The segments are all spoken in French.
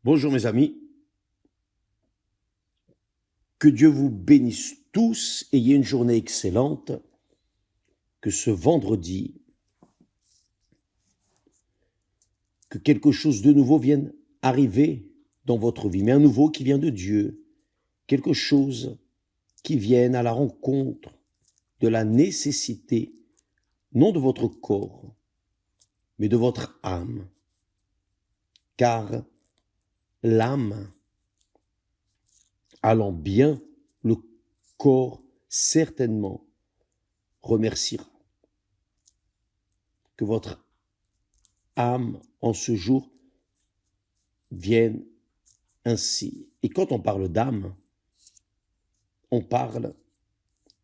Bonjour mes amis, que Dieu vous bénisse tous, ayez une journée excellente, que ce vendredi, que quelque chose de nouveau vienne arriver dans votre vie, mais un nouveau qui vient de Dieu, quelque chose qui vienne à la rencontre de la nécessité, non de votre corps, mais de votre âme, car l'âme allant bien, le corps certainement remerciera. Que votre âme en ce jour vienne ainsi. Et quand on parle d'âme, on parle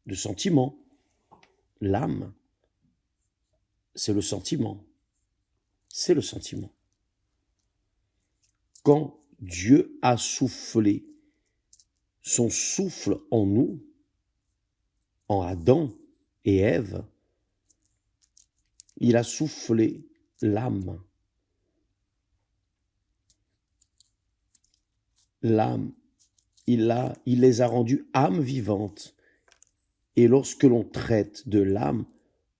de sentiment. L'âme, c'est le sentiment. C'est le sentiment. Quand Dieu a soufflé son souffle en nous, en Adam et Ève, il a soufflé l'âme. L'âme, il les a rendus âmes vivantes. Et lorsque l'on traite de l'âme,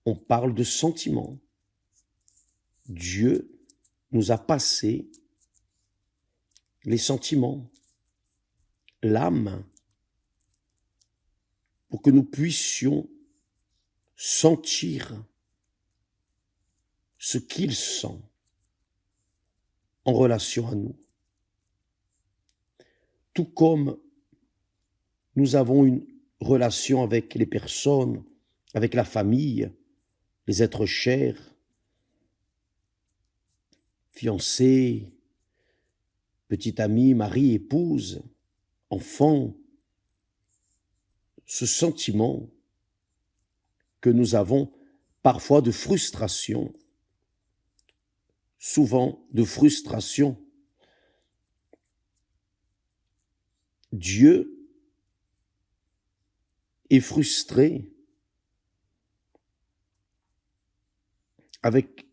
on parle de sentiment. Dieu nous a passé les sentiments, l'âme, pour que nous puissions sentir ce qu'il sent en relation à nous. Tout comme nous avons une relation avec les personnes, avec la famille, les êtres chers, fiancés, petit ami, mari, épouse, enfant, ce sentiment que nous avons parfois de frustration, souvent de frustration. Dieu est frustré avec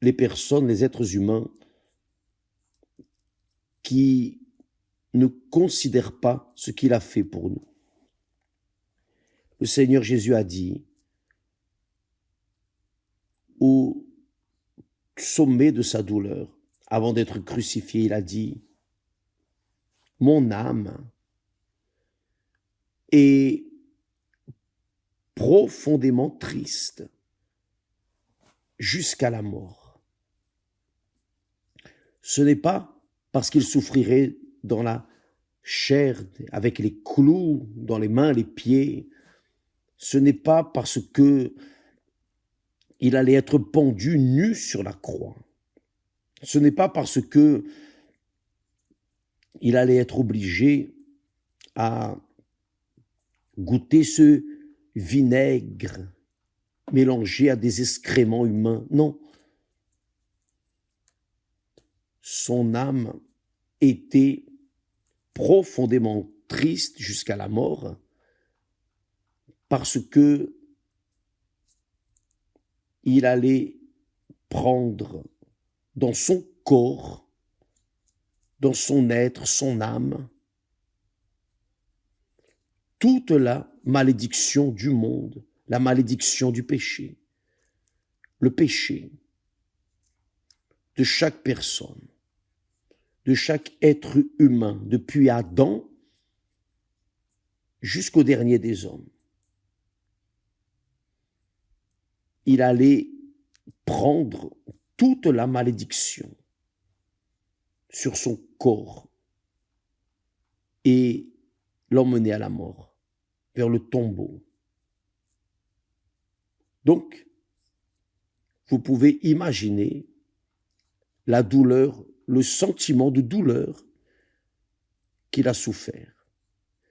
les personnes, les êtres humains qui ne considèrent pas ce qu'il a fait pour nous. Le Seigneur Jésus a dit, au sommet de sa douleur, avant d'être crucifié, il a dit, « Mon âme est profondément triste jusqu'à la mort. » Ce n'est pas parce qu'il souffrirait dans la chair, avec les clous dans les mains, les pieds. Ce n'est pas parce que il allait être pendu nu sur la croix. Ce n'est pas parce que il allait être obligé à goûter ce vinaigre mélangé à des excréments humains. Non. Son âme était profondément triste jusqu'à la mort parce que il allait prendre dans son corps, dans son être, son âme, toute la malédiction du monde, la malédiction du péché, le péché de chaque personne, de chaque être humain, depuis Adam jusqu'au dernier des hommes. Il allait prendre toute la malédiction sur son corps et l'emmener à la mort, vers le tombeau. Donc, vous pouvez imaginer la douleur, le sentiment de douleur qu'il a souffert.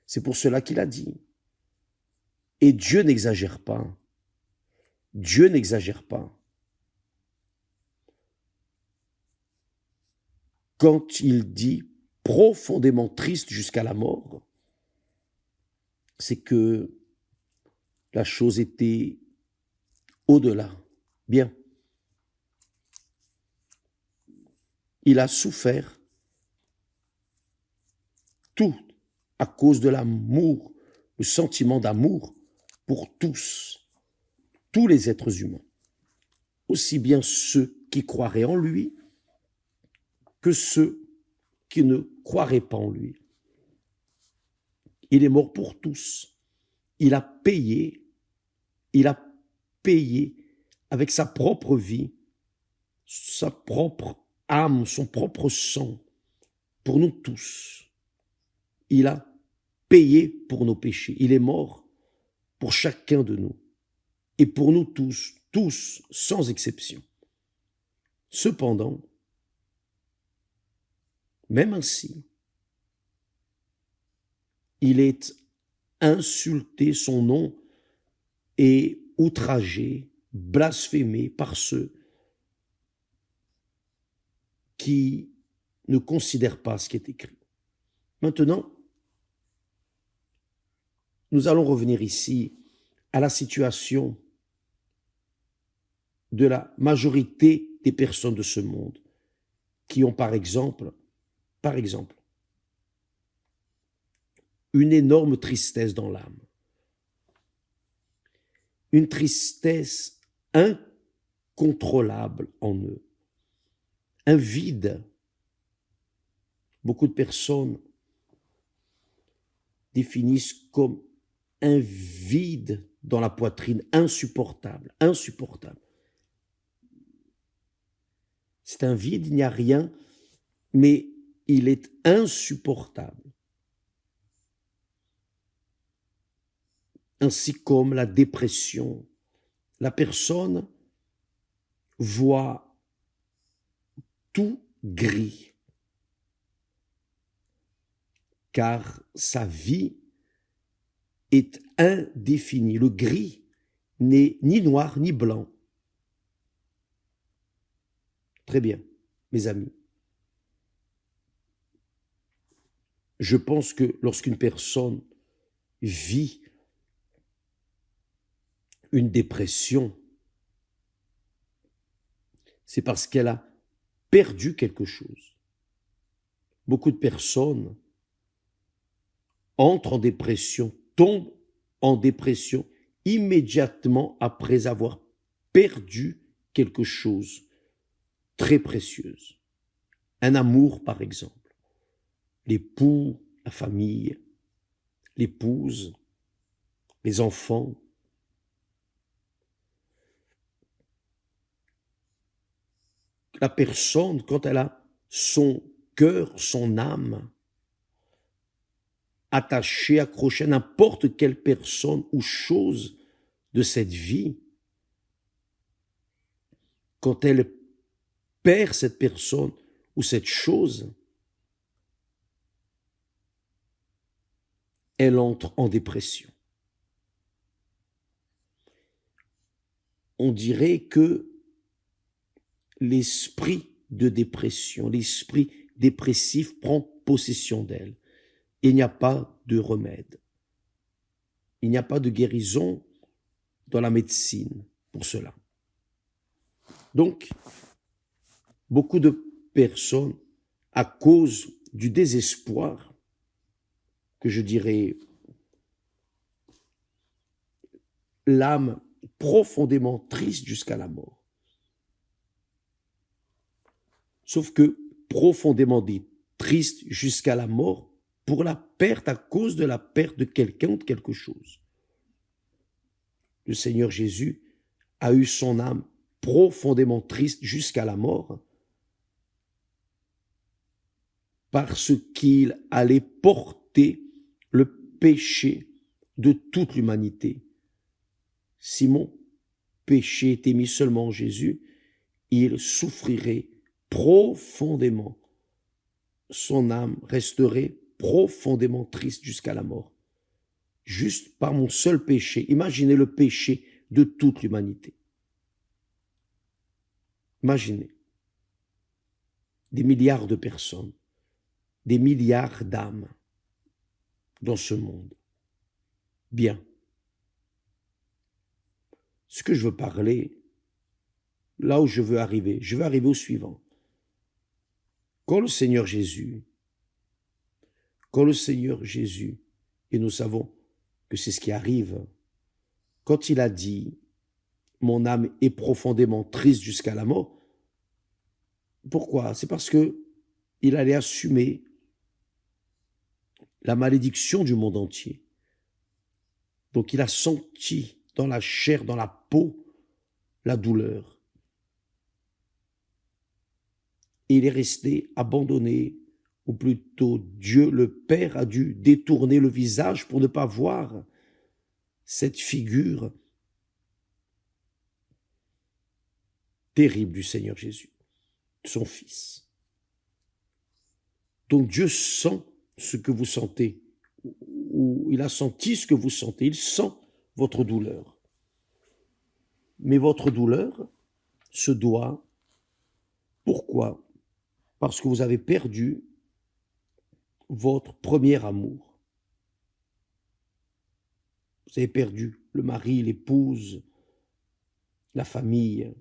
C'est pour cela qu'il a dit. Et Dieu n'exagère pas. Dieu n'exagère pas. Quand il dit profondément triste jusqu'à la mort, c'est que la chose était au-delà. Bien. Il a souffert tout à cause de l'amour, le sentiment d'amour pour tous les êtres humains, aussi bien ceux qui croiraient en lui que ceux qui ne croiraient pas en lui. Il est mort pour tous. Il a payé avec sa propre vie, sa propre âme, son propre sang, pour nous tous. Il a payé pour nos péchés. Il est mort pour chacun de nous et pour nous tous, sans exception. Cependant, même ainsi, il est insulté, son nom est outragé, blasphémé par ceux qui ne considèrent pas ce qui est écrit. Maintenant, nous allons revenir ici à la situation de la majorité des personnes de ce monde qui ont par exemple, une énorme tristesse dans l'âme, une tristesse incontrôlable en eux, un vide. Beaucoup de personnes définissent comme un vide dans la poitrine insupportable. C'est un vide, il n'y a rien, mais il est insupportable. Ainsi comme la dépression. La personne voit tout gris, car sa vie est indéfinie. Le gris n'est ni noir ni blanc. Très bien, mes amis. Je pense que lorsqu'une personne vit une dépression, c'est parce qu'elle a perdu quelque chose. Beaucoup de personnes entrent en dépression, tombent en dépression immédiatement après avoir perdu quelque chose très précieuse. Un amour, par exemple. L'époux, la famille, l'épouse, les enfants. La personne, quand elle a son cœur, son âme attachée, accrochée à n'importe quelle personne ou chose de cette vie, quand elle perd cette personne ou cette chose, elle entre en dépression. On dirait que l'esprit de dépression, l'esprit dépressif prend possession d'elle. Il n'y a pas de remède. Il n'y a pas de guérison dans la médecine pour cela. Donc, beaucoup de personnes, à cause du désespoir, que je dirais l'âme profondément triste jusqu'à la mort. Sauf que profondément dit triste jusqu'à la mort pour la perte, à cause de la perte de quelqu'un ou de quelque chose. Le Seigneur Jésus a eu son âme profondément triste jusqu'à la mort parce qu'il allait porter le péché de toute l'humanité. Si mon péché était mis seulement en Jésus, il souffrirait profondément. Son âme resterait profondément triste jusqu'à la mort. Juste par mon seul péché. Imaginez le péché de toute l'humanité. Imaginez des milliards de personnes, des milliards d'âmes dans ce monde. Bien. Ce que je veux parler, là où je veux arriver au suivant. Quand le Seigneur Jésus, quand le Seigneur Jésus, et nous savons que c'est ce qui arrive, quand il a dit « Mon âme est profondément triste jusqu'à la mort », pourquoi? C'est parce que il allait assumer la malédiction du monde entier. Donc il a senti dans la chair, dans la peau, la douleur. Et il est resté abandonné, ou plutôt Dieu le Père a dû détourner le visage pour ne pas voir cette figure terrible du Seigneur Jésus, son Fils. Donc Dieu sent ce que vous sentez, ou il a senti ce que vous sentez, il sent votre douleur. Mais votre douleur se doit, pourquoi? Parce que vous avez perdu votre premier amour. Vous avez perdu le mari, l'épouse, la famille.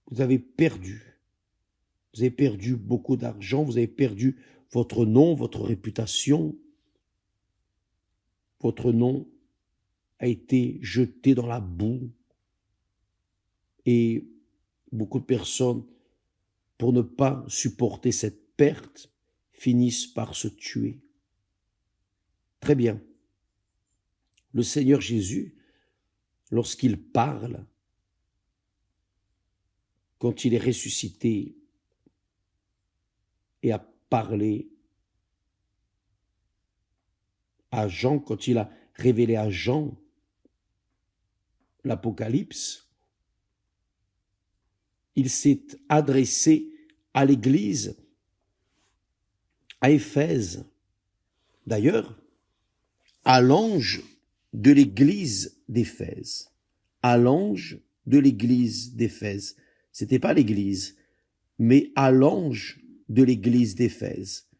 Vous avez perdu beaucoup d'argent, vous avez perdu votre nom, votre réputation. Votre nom a été jeté dans la boue. Et beaucoup de personnes, pour ne pas supporter cette perte, finissent par se tuer. Très bien. Le Seigneur Jésus, lorsqu'il parle, quand il est ressuscité et a parlé à Jean, quand il a révélé à Jean l'Apocalypse, il s'est adressé à l'Église, à Éphèse. D'ailleurs, à l'ange de l'Église d'Éphèse. À l'ange de l'Église d'Éphèse. C'était pas l'Église, mais à l'ange de l'Église d'Éphèse.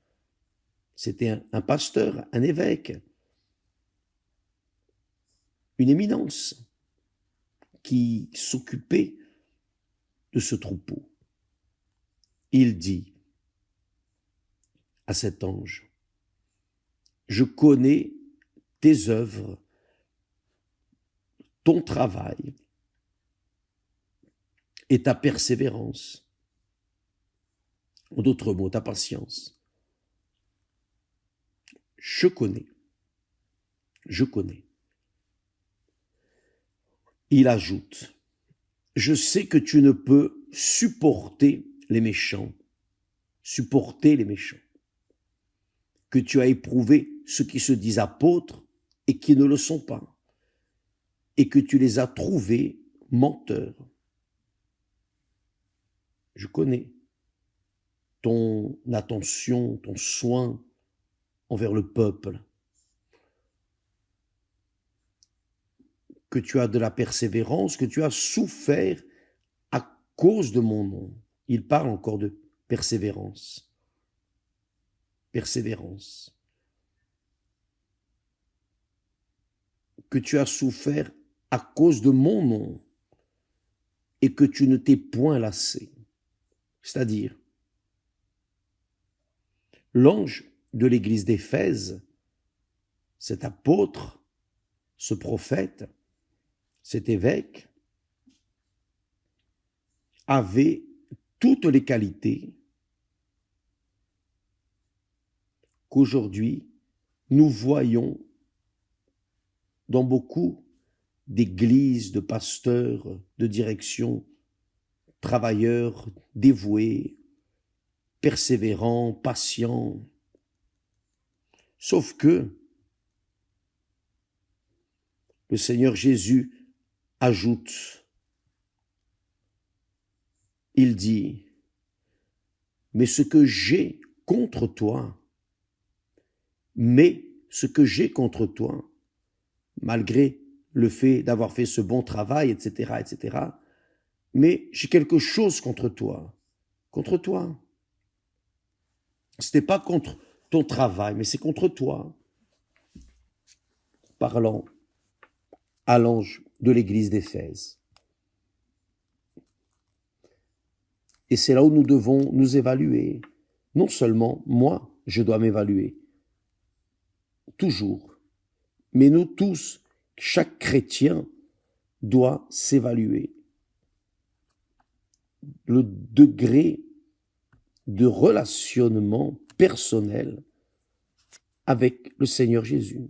C'était un pasteur, un évêque, une éminence qui s'occupait de ce troupeau. Il dit à cet ange, « Je connais tes œuvres, ton travail et ta persévérance. » En d'autres mots, ta patience. Je connais. Il ajoute, « Je sais que tu ne peux supporter les méchants, que tu as éprouvé ceux qui se disent apôtres et qui ne le sont pas, et que tu les as trouvés menteurs. Je connais ton attention, ton soin envers le peuple, que tu as de la persévérance, que tu as souffert à cause de mon nom. » Il parle encore de persévérance. Persévérance. Que tu as souffert à cause de mon nom et que tu ne t'es point lassé. C'est-à-dire, l'ange de l'église d'Éphèse, cet apôtre, ce prophète, cet évêque, avait toutes les qualités qu'aujourd'hui nous voyons dans beaucoup d'églises, de pasteurs, de directions, travailleurs dévoués, persévérants, patients. Sauf que le Seigneur Jésus ajoute, il dit, « Mais ce que j'ai contre toi, malgré le fait d'avoir fait ce bon travail, etc., mais j'ai quelque chose contre toi. Ce n'est pas contre ton travail, mais c'est contre toi. » Parlant à l'ange de l'église d'Éphèse. Et c'est là où nous devons nous évaluer. Non seulement moi, je dois m'évaluer. Toujours. Mais nous tous, chaque chrétien doit s'évaluer. Le degré de relationnement personnel avec le Seigneur Jésus.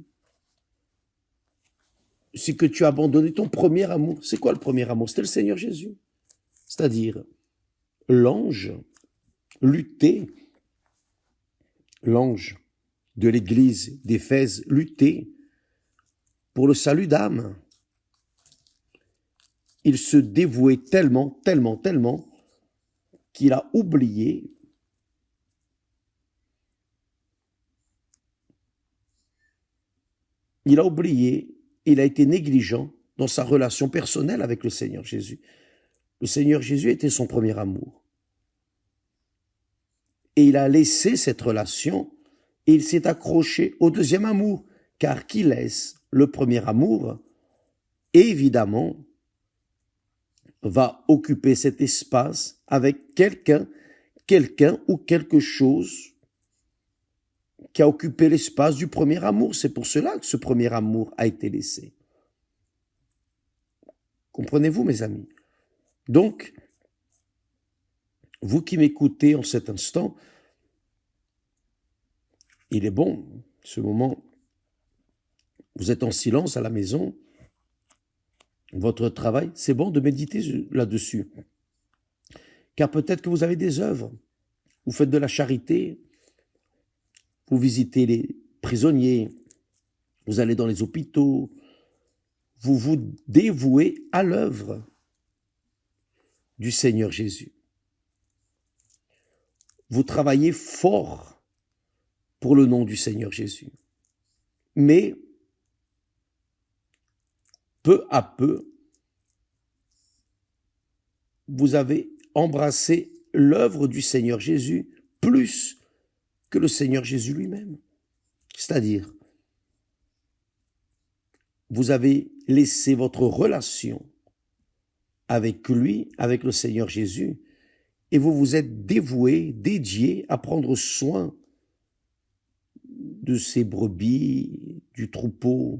C'est que tu as abandonné ton premier amour. C'est quoi le premier amour? C'était le Seigneur Jésus. C'est-à-dire, l'ange luttait, l'ange de l'église d'Éphèse luttait pour le salut d'âme. Il se dévouait tellement qu'il a oublié il a été négligent dans sa relation personnelle avec le Seigneur Jésus. Le Seigneur Jésus était son premier amour. Et il a laissé cette relation et il s'est accroché au deuxième amour, car qui laisse le premier amour, évidemment, va occuper cet espace avec quelqu'un ou quelque chose qui a occupé l'espace du premier amour. C'est pour cela que ce premier amour a été laissé. Comprenez-vous, mes amis? Donc, vous qui m'écoutez en cet instant, il est bon, ce moment, vous êtes en silence à la maison, votre travail, c'est bon de méditer là-dessus. Car peut-être que vous avez des œuvres, vous faites de la charité, vous visitez les prisonniers, vous allez dans les hôpitaux, vous vous dévouez à l'œuvre du Seigneur Jésus. Vous travaillez fort pour le nom du Seigneur Jésus. Mais, peu à peu, vous avez embrassé l'œuvre du Seigneur Jésus plus que le Seigneur Jésus lui-même. C'est-à-dire, vous avez laissé votre relation avec lui, avec le Seigneur Jésus, et vous vous êtes dévoué, dédié à prendre soin de ces brebis, du troupeau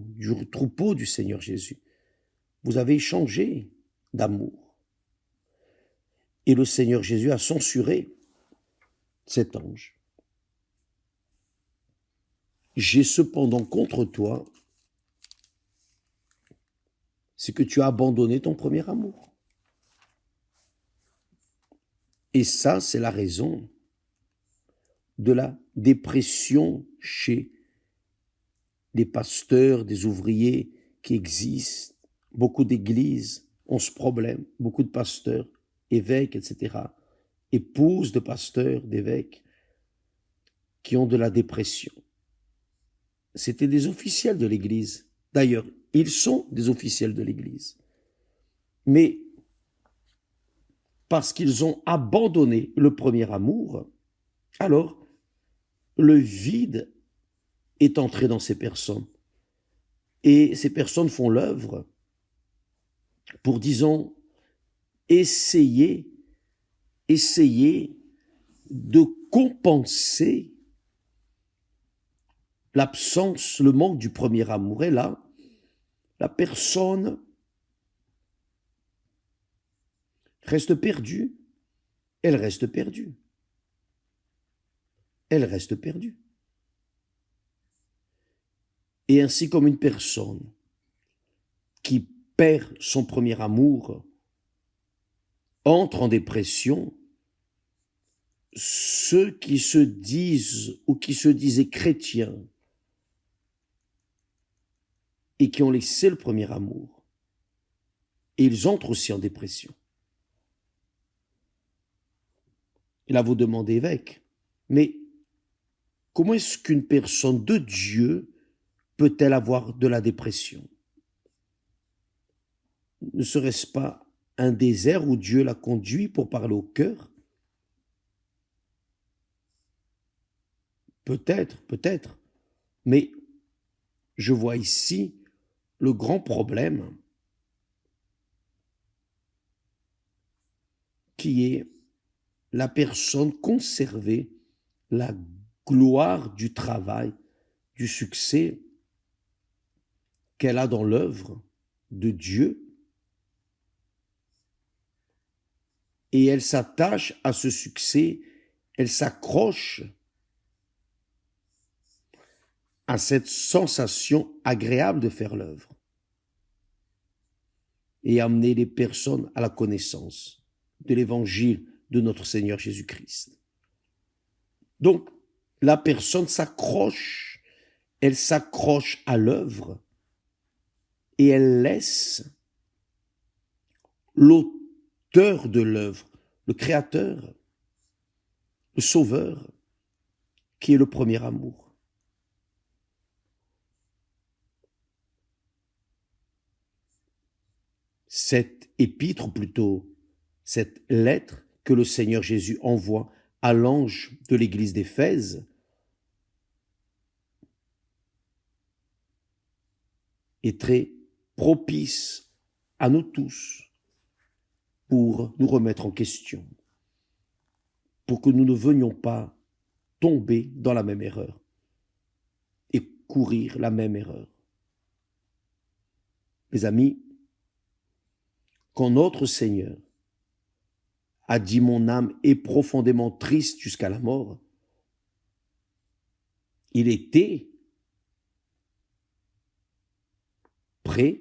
du Seigneur Jésus. Vous avez échangé d'amour. Et le Seigneur Jésus a censuré cet ange. J'ai cependant contre toi, c'est que tu as abandonné ton premier amour. Et ça, c'est la raison de la dépression chez les pasteurs, des ouvriers qui existent. Beaucoup d'églises ont ce problème, beaucoup de pasteurs, évêques, etc., épouses de pasteurs, d'évêques, qui ont de la dépression. C'était des officiels de l'Église. D'ailleurs, ils sont des officiels de l'Église. Mais parce qu'ils ont abandonné le premier amour, alors le vide est entré dans ces personnes. Et ces personnes font l'œuvre pour, disons, essayer de compenser l'absence, le manque du premier amour. Et là, la personne reste perdue. Elle reste perdue. Elle reste perdue. Et ainsi comme une personne qui perd son premier amour entre en dépression, ceux qui se disent ou qui se disaient chrétiens et qui ont laissé le premier amour, ils entrent aussi en dépression. Et là, vous demandez, évêque, mais comment est-ce qu'une personne de Dieu peut-elle avoir de la dépression? Ne serait-ce pas un désert où Dieu l'a conduit pour parler au cœur? Peut-être, mais je vois ici le grand problème qui est la personne conserver la gloire du travail, du succès qu'elle a dans l'œuvre de Dieu, et elle s'attache à ce succès, elle s'accroche à cette sensation agréable de faire l'œuvre et amener les personnes à la connaissance de l'évangile de notre Seigneur Jésus-Christ. Donc, la personne s'accroche, elle s'accroche à l'œuvre et elle laisse l'auteur de l'œuvre, le créateur, le sauveur, qui est le premier amour. Cette épître, ou plutôt cette lettre que le Seigneur Jésus envoie à l'ange de l'église d'Éphèse, est très propice à nous tous pour nous remettre en question, pour que nous ne venions pas tomber dans la même erreur et courir la même erreur. Mes amis, quand notre Seigneur a dit « Mon âme est profondément triste jusqu'à la mort », il était prêt,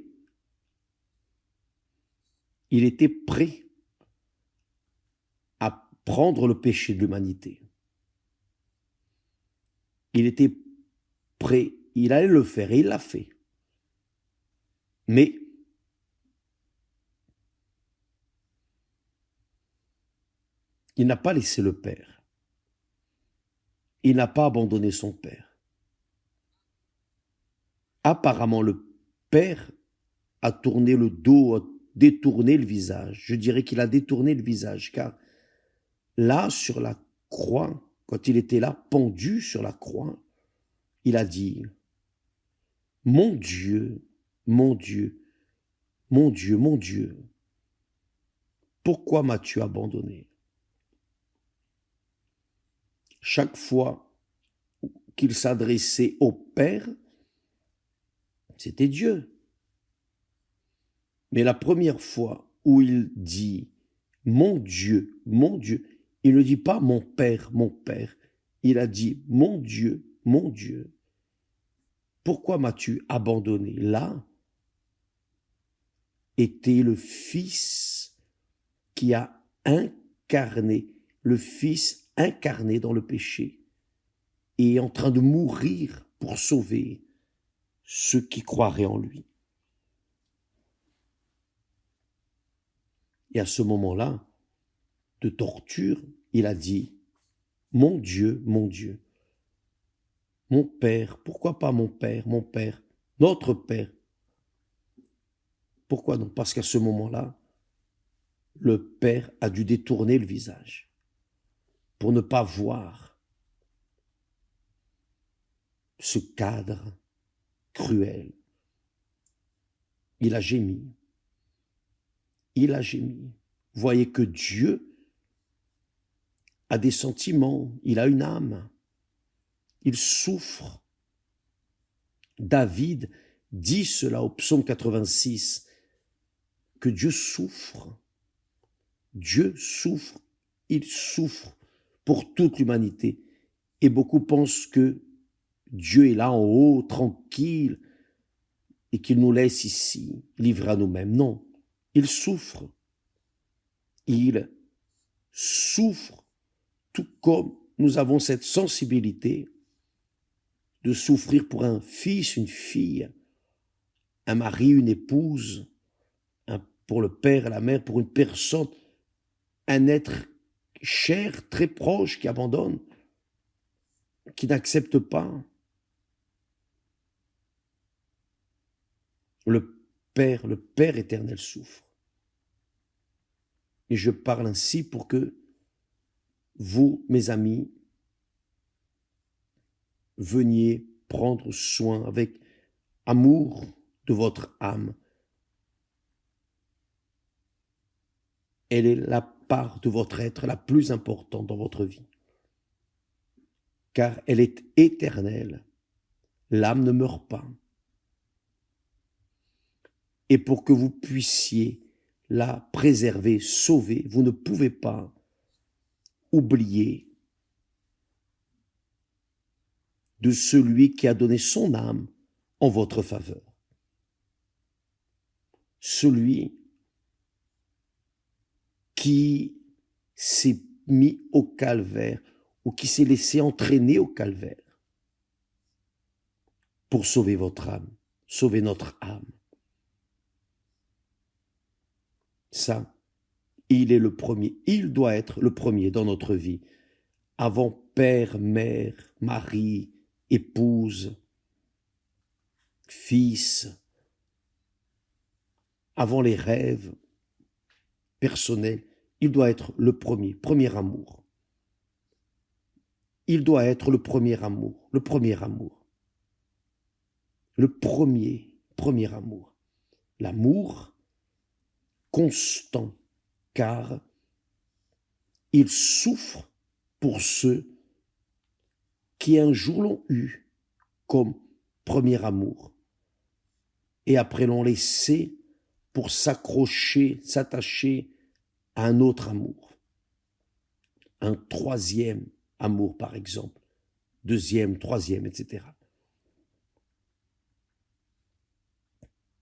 à prendre le péché de l'humanité. Il était prêt, il allait le faire et il l'a fait. Mais il n'a pas laissé le Père. Il n'a pas abandonné son Père. Apparemment, le Père a tourné le dos, a détourné le visage. Je dirais qu'il a détourné le visage, car là, sur la croix, quand il était là, pendu sur la croix, il a dit « Mon Dieu, mon Dieu, mon Dieu, mon Dieu, pourquoi m'as-tu abandonné ?» Chaque fois qu'il s'adressait au Père, c'était Dieu. Mais la première fois où il dit « Mon Dieu, il ne dit pas « Mon Père, il a dit « Mon Dieu, pourquoi m'as-tu abandonné ?» Là était le Fils qui a incarné, le Fils incarné dans le péché et en train de mourir pour sauver ceux qui croiraient en lui. Et à ce moment-là, de torture, il a dit « Mon Dieu, mon Père, pourquoi pas mon Père, notre Père ?» Pourquoi non? Parce qu'à ce moment-là, le Père a dû détourner le visage pour ne pas voir ce cadre cruel. Il a gémi. Voyez que Dieu a des sentiments, il a une âme, il souffre. David dit cela au psaume 86, que Dieu souffre, il souffre pour toute l'humanité. Et beaucoup pensent que Dieu est là en haut, tranquille, et qu'il nous laisse ici, livrés à nous-mêmes. Non, il souffre. Il souffre, tout comme nous avons cette sensibilité de souffrir pour un fils, une fille, un mari, une épouse, pour le père et la mère, pour une personne, un être cher, très proche, qui abandonne, qui n'accepte pas. Le Père éternel souffre. Et je parle ainsi pour que vous, mes amis, veniez prendre soin avec amour de votre âme. Elle est la part de votre être la plus importante dans votre vie. car elle est éternelle. L'âme ne meurt pas. Et pour que vous puissiez la préserver, sauver, vous ne pouvez pas oublier de celui qui a donné son âme en votre faveur. Celui qui s'est mis au calvaire ou qui s'est laissé entraîner au calvaire pour sauver votre âme, sauver notre âme. Ça, il est le premier, il doit être le premier dans notre vie, avant père, mère, mari, épouse, fils, avant les rêves personnels, il doit être le premier amour. Il doit être le premier amour, le premier amour. Le premier amour. L'amour constant, car il souffre pour ceux qui un jour l'ont eu comme premier amour et après l'ont laissé pour s'accrocher, s'attacher à un autre amour, un troisième amour par exemple, deuxième, troisième, etc.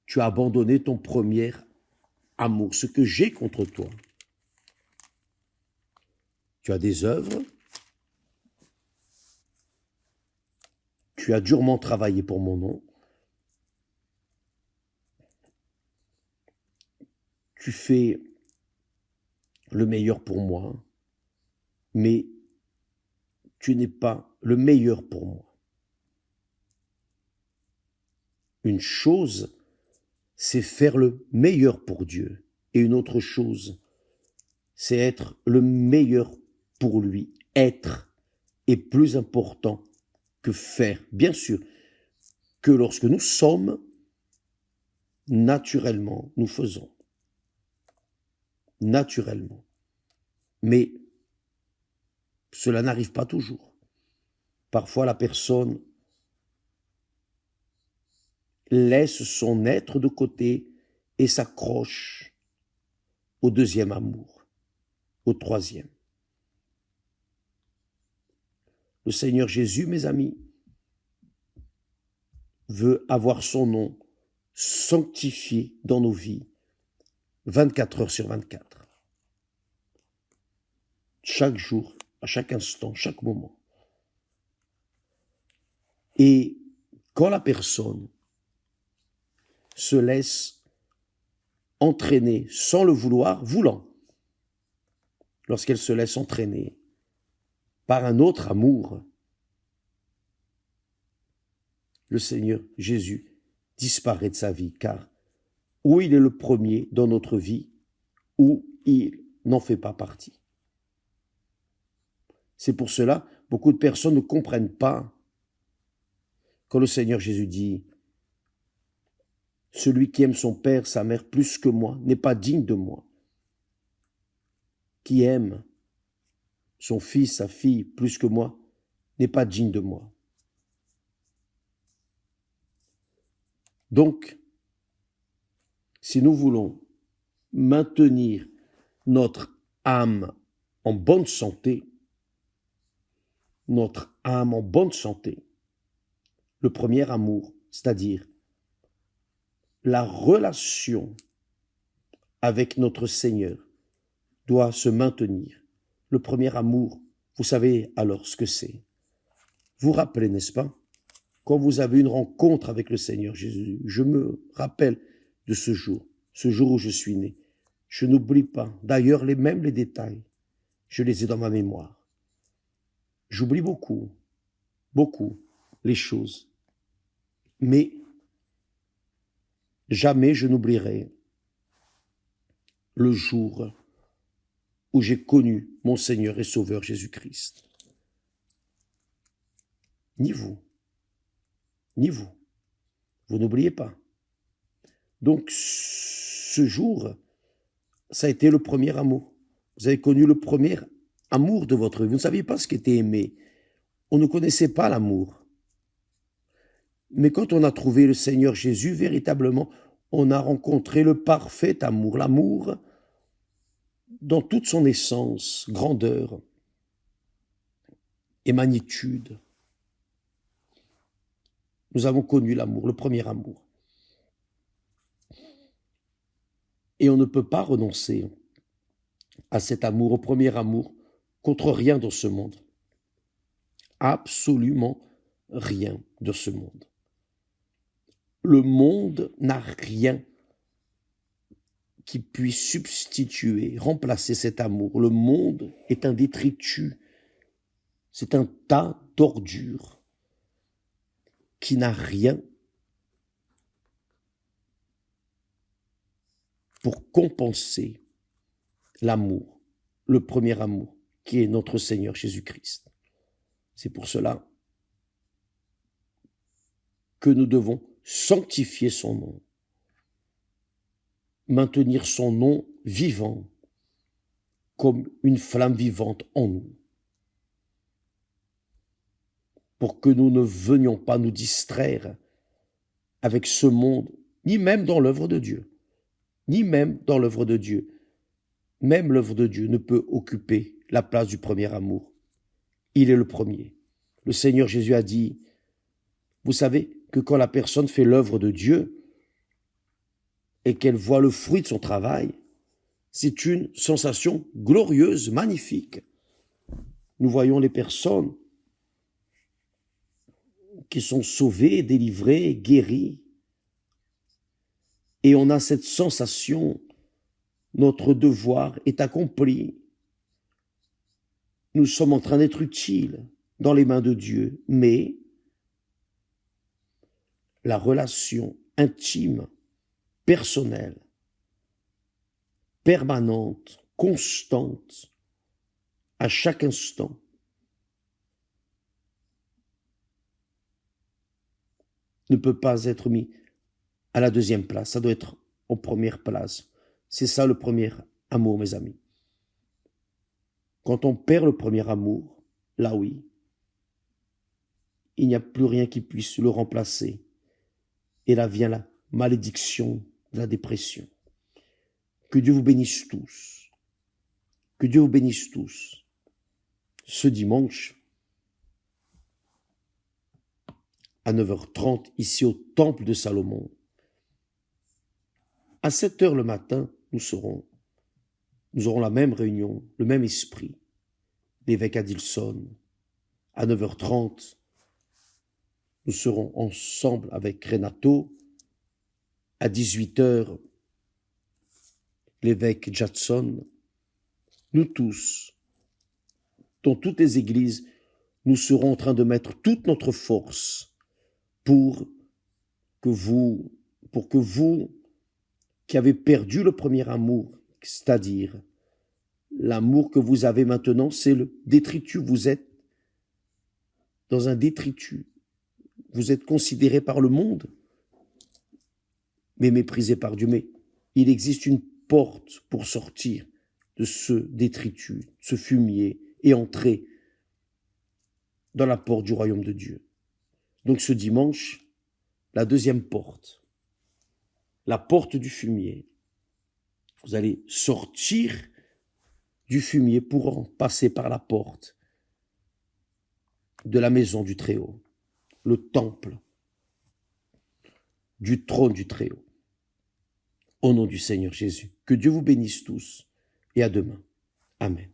Tu as abandonné ton premier amour, ce que j'ai contre toi. Tu as des œuvres, tu as durement travaillé pour mon nom, tu fais le meilleur pour moi, mais tu n'es pas le meilleur pour moi. Une chose, c'est faire le meilleur pour Dieu, et une autre chose, c'est être le meilleur pour lui. Être est plus important que faire. Bien sûr que lorsque nous sommes, naturellement, nous faisons. Naturellement. Mais cela n'arrive pas toujours. Parfois, la personne laisse son être de côté et s'accroche au deuxième amour, au troisième. Le Seigneur Jésus, mes amis, veut avoir son nom sanctifié dans nos vies 24 heures sur 24. Chaque jour, à chaque instant, chaque moment. Et quand la personne se laisse entraîner sans le vouloir, voulant, lorsqu'elle se laisse entraîner par un autre amour, le Seigneur Jésus disparaît de sa vie, car ou il est le premier dans notre vie, ou il n'en fait pas partie. C'est pour cela, beaucoup de personnes ne comprennent pas quand le Seigneur Jésus dit « Celui qui aime son père, sa mère plus que moi, n'est pas digne de moi. Qui aime son fils, sa fille plus que moi, n'est pas digne de moi. » Donc, si nous voulons maintenir notre âme en bonne santé, le premier amour, c'est-à-dire la relation avec notre Seigneur, doit se maintenir. Le premier amour, vous savez alors ce que c'est. Vous vous rappelez, n'est-ce pas, quand vous avez une rencontre avec le Seigneur Jésus, je me rappelle de ce jour où je suis né. Je n'oublie pas, d'ailleurs, même les détails, je les ai dans ma mémoire. J'oublie beaucoup les choses, mais jamais je n'oublierai le jour où j'ai connu mon Seigneur et Sauveur Jésus-Christ. Ni vous. Vous n'oubliez pas. Donc, ce jour, ça a été le premier amour. Vous avez connu le premier amour de votre vie. Vous ne saviez pas ce qu'était aimer. on ne connaissait pas l'amour. Mais quand on a trouvé le Seigneur Jésus, véritablement, on a rencontré le parfait amour, l'amour dans toute son essence, grandeur et magnitude. Nous avons connu l'amour, le premier amour. Et on ne peut pas renoncer à cet amour, au premier amour, contre rien dans ce monde. Absolument rien de ce monde. Le monde n'a rien qui puisse substituer, remplacer cet amour. Le monde est un détritus, c'est un tas d'ordures qui n'a rien pour compenser l'amour, le premier amour, qui est notre Seigneur Jésus-Christ. C'est pour cela que nous devons sanctifier son nom, maintenir son nom vivant comme une flamme vivante en nous, pour que nous ne venions pas nous distraire avec ce monde, ni même dans l'œuvre de Dieu, ni même dans l'œuvre de Dieu. Même l'œuvre de Dieu ne peut occuper la place du premier amour. Il est le premier. Le Seigneur Jésus a dit, vous savez que quand la personne fait l'œuvre de Dieu et qu'elle voit le fruit de son travail, c'est une sensation glorieuse, magnifique. Nous voyons les personnes qui sont sauvées, délivrées, guéries. Et on a cette sensation, notre devoir est accompli. Nous sommes en train d'être utiles dans les mains de Dieu, mais la relation intime, personnelle, permanente, constante, à chaque instant, ne peut pas être mis à la deuxième place. Ça doit être en première place. C'est ça le premier amour, mes amis. Quand on perd le premier amour, là oui, il n'y a plus rien qui puisse le remplacer. Et là vient la malédiction de la dépression. Que Dieu vous bénisse tous. Que Dieu vous bénisse tous. Ce dimanche, à 9h30, ici au Temple de Salomon, à 7h le matin, nous aurons la même réunion, le même esprit. L'évêque Adilson, à 9h30, nous serons ensemble avec Renato. À 18h, l'évêque Jadson. Nous tous, dans toutes les églises, nous serons en train de mettre toute notre force pour que vous qui avez perdu le premier amour, c'est-à-dire l'amour que vous avez maintenant, c'est le détritus. Vous êtes dans un détritus. Vous êtes considéré par le monde, mais méprisé par Dieu. Mais il existe une porte pour sortir de ce détritus, ce fumier, et entrer dans la porte du royaume de Dieu. Donc ce dimanche, la deuxième porte, la porte du fumier. Vous allez sortir du fumier pour en passer par la porte de la maison du Très-Haut, le temple du trône du Très-Haut. Au nom du Seigneur Jésus, que Dieu vous bénisse tous et à demain. Amen.